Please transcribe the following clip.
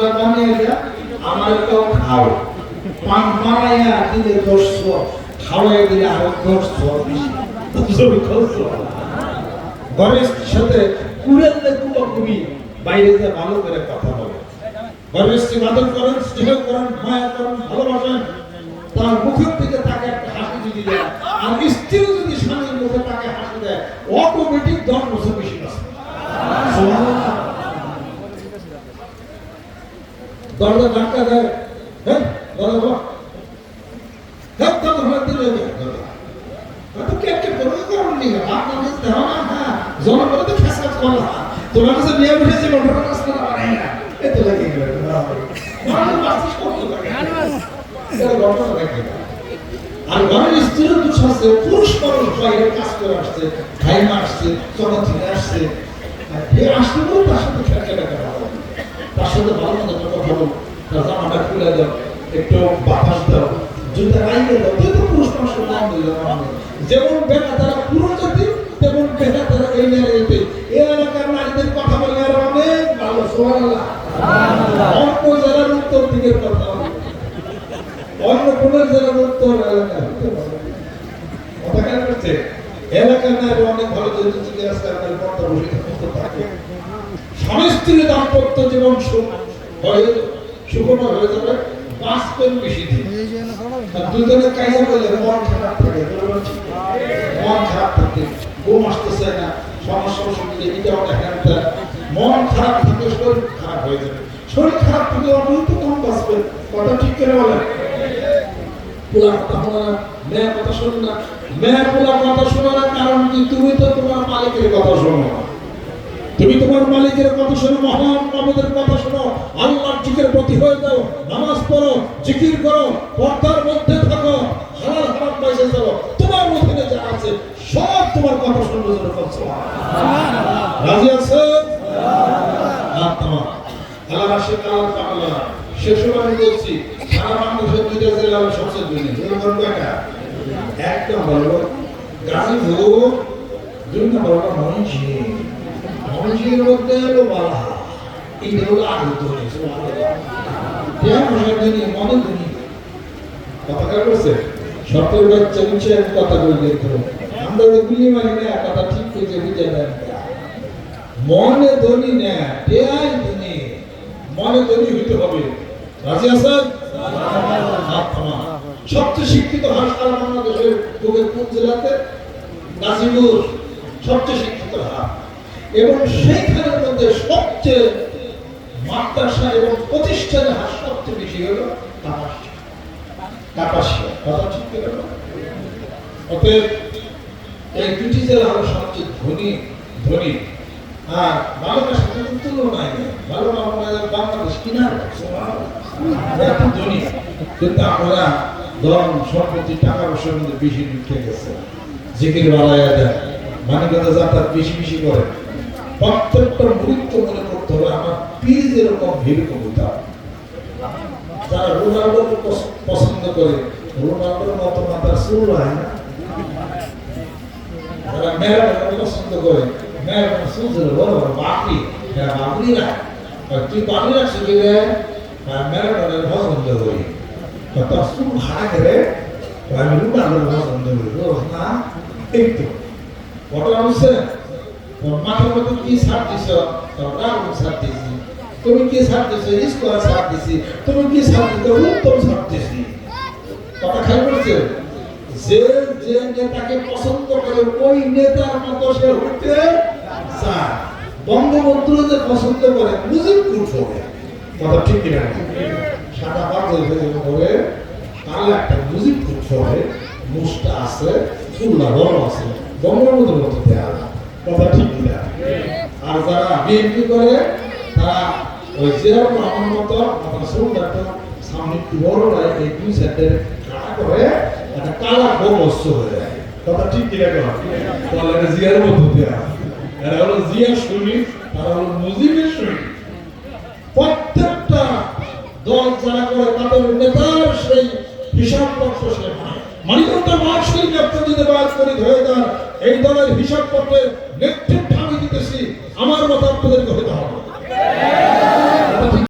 পানটা বানিয়ে দেয়া আমার কেউ খাও পান বানাইয়া দিলে 10 খাওয়াই দিলে আরো 10 বেশি ঘরের সাথে কুড়েলে কুবি বাইরে যে ভালো করে কথা বলে ঘরের স্ত্রী আদর করেন স্নেহ করেন মায়া করেন ভালোবাসেন তার মুখের দিকে তাকে একটা হাসি যদি দেয় আর স্ত্রী যদি স্বামীর মুখে তাকে হাসি দেয় অটোমেটিক 10 বছর বেশি বাঁচে দরজা ধাক্কা দেয় হ্যাঁ দরজা হ্যাঁ তো ধরে দিলে তো কে কে করবে কারণ নেই আপনার কাছে দাও না হ্যাঁ জনগণ তো ফেসকাজ করে না তোমার কাছে নিয়ে বসেছে মোটর কাজ করা পারে না এত লাগে গেল মানুষ বাসিস করতে পারে এটা ঘটনা দেখে আর ঘরের স্ত্রীর দুঃখ আছে পুরুষ মানুষ বাইরে কাজ করে আসছে খাইমা আসছে চলা থেকে আসছে এই আসলে তো তার সাথে খেলা করা তার সাথে ভালো মতো কথা বলো তার জামাটা খুলে দাও একটু বাতাস দাও জুতা রাইয়ে দাও তুই তো পুরুষ মানুষের নাম দিল যেমন বেটা তারা পুরো জাতি তেমন বেটা তারা এই এলাকাতে এই এলাকার নারীদের কথা বলে আর অনেক ভালো সুবহানাল্লাহ অন্য জেলার উত্তর দিকের কথা অন্য কোন জেলার উত্তর এলাকা কথা কেন করছে এলাকার নারী অনেক ভালো যেহেতু জিজ্ঞাসা করার পর বসে থাকে স্বামী স্ত্রীর দাম্পত্য জীবন সুখময় হয়ে যাবে বাঁচবেন বেশি দিন দুজনের কাজে বলে মন খারাপ থাকে মন খারাপ থাকে ঘুম আসতেছে না সমস্যা শুনলে এটা অনেক একটা মন খারাপ থাকে শরীর খারাপ হয়ে যাবে শরীর খারাপ থাকলে অনেক কম বাঁচবেন কথা ঠিক করে বলেন পোলা কথা শোনা না মেয়ে কথা শোনো না মেয়ে পোলা কথা শোনো না কারণ কি তুমি তো তোমার মালিকের কথা শোনো তুমি তোমার মালিকের কথা শোনো মহান মাবুদের কথা শোনো আল্লাহর জিকির প্রতি হয়ে যাও নামাজ পড়ো জিকির করো পর্দার মধ্যে থাকো হালাল হারাম পয়সা যাও তোমার মধ্যে যা আছে সব তোমার কথা শুনবে জন্য সুবহানাল্লাহ রাজি আছে আল্লাহ আল্লাহ রাশি আল্লাহ তাআলা শেষ সময় বলছি সারা বাংলাদেশের দুইটা জেলা সবচেয়ে দুই জেলা কয়টা একটা হলো গাজীপুর দুই নম্বর হলো মঞ্জির মধ্যে হলো বালা এটা হলো আগুন ধরে মনে ধরি কথা কার করছে সরকার বাচ্চা নিচে কথা বললে আমরা ওইগুলি মানে না কথা ঠিক হয়েছে বুঝে দেন মনে ধরি না দেয়াই ধনি মনে ধরি হইতে হবে রাজি আছেন সবচেয়ে শিক্ষিত হাসপাতাল বাংলাদেশের কোন জেলাতে গাজীপুর সবচেয়ে শিক্ষিত হাট এবং সেইখানের মধ্যে সবচেয়ে মাদ্রাসা এবং প্রতিষ্ঠানের হার সবচেয়ে বেশি হলো কাপাসিয়া কথা ঠিক করে অতএব এই দুটি জেলা হলো সবচেয়ে ধনী আর বাংলাদেশ সাথে তুলনায় নেই বাংলাদেশ কিনার এত ধনী কিন্তু আপনারা ধন সম্পত্তি টাকা পয়সার মধ্যে বেশি ঢুকে গেছে জিকির বাড়াইয়া দেয় মানিকতা যাতায়াত বেশি বেশি করে প্রত্যেকটা মুহূর্ত মনে করতে হবে আমার পীর যেরকম এরকম হতে হবে যারা রোনাল্ডোকে পছন্দ করে রোনাল্ডোর মতো মাথার চুল হয় না যারা ম্যারাডোনাকে পছন্দ করে ম্যারাডোনার চুল ছিল বড় বড় বাকরি বাকরি রাখ তুই বাকরি রাখছি কিনে ম্যারাডোনার পছন্দ করি তার চুল হারা করে আমি রোনাল্ডোর পছন্দ করি না এই তো ঘটনা হচ্ছে মাথার মধ্যে কি সার দিছ রাউন্ড সার দিছি তুমি কি সার দিছ স্কোয়ার সার দিছি তুমি কি সার দিছ উত্তম সার দিছি কথা খেয়াল করছে যে যে নেতাকে পছন্দ করে ওই নেতার মতো সে হইতে চায় বঙ্গবন্ধু যে পছন্দ করে মুজিব কুট হবে কথা ঠিক কিনা সাদা পাগল হয়ে হবে তাহলে একটা মুজিব কুট হবে মুস্তা আছে চুল্লা বড় আছে বঙ্গবন্ধুর মতো দেয়া কথা ঠিক না আর যারা বিএনপি করে তারা ওই যেরকম আমার মতো আপনার সুন্দরটা সামনে একটু বড় হয় এই দুই সাইডের কাটা করে একটা কালা বস্ত্র হয়ে যায় কথা ঠিক কিনা তাহলে এটা জিয়ার মতো দেয়া এরা হলো জিয়ার শরীর তারা হলো মুজিবের শরীর প্রত্যেকটা দল যারা করে তাদের নেতার সেই হিসাব পত্র সে মানিকতা মার্কসই ব্যক্তি যদি বাদ করে ধরে দেন এই দলের হিসাব পত্রের নেতৃত্ব আমি দিতেছি আমার মত আপনাদেরকে হতে হবে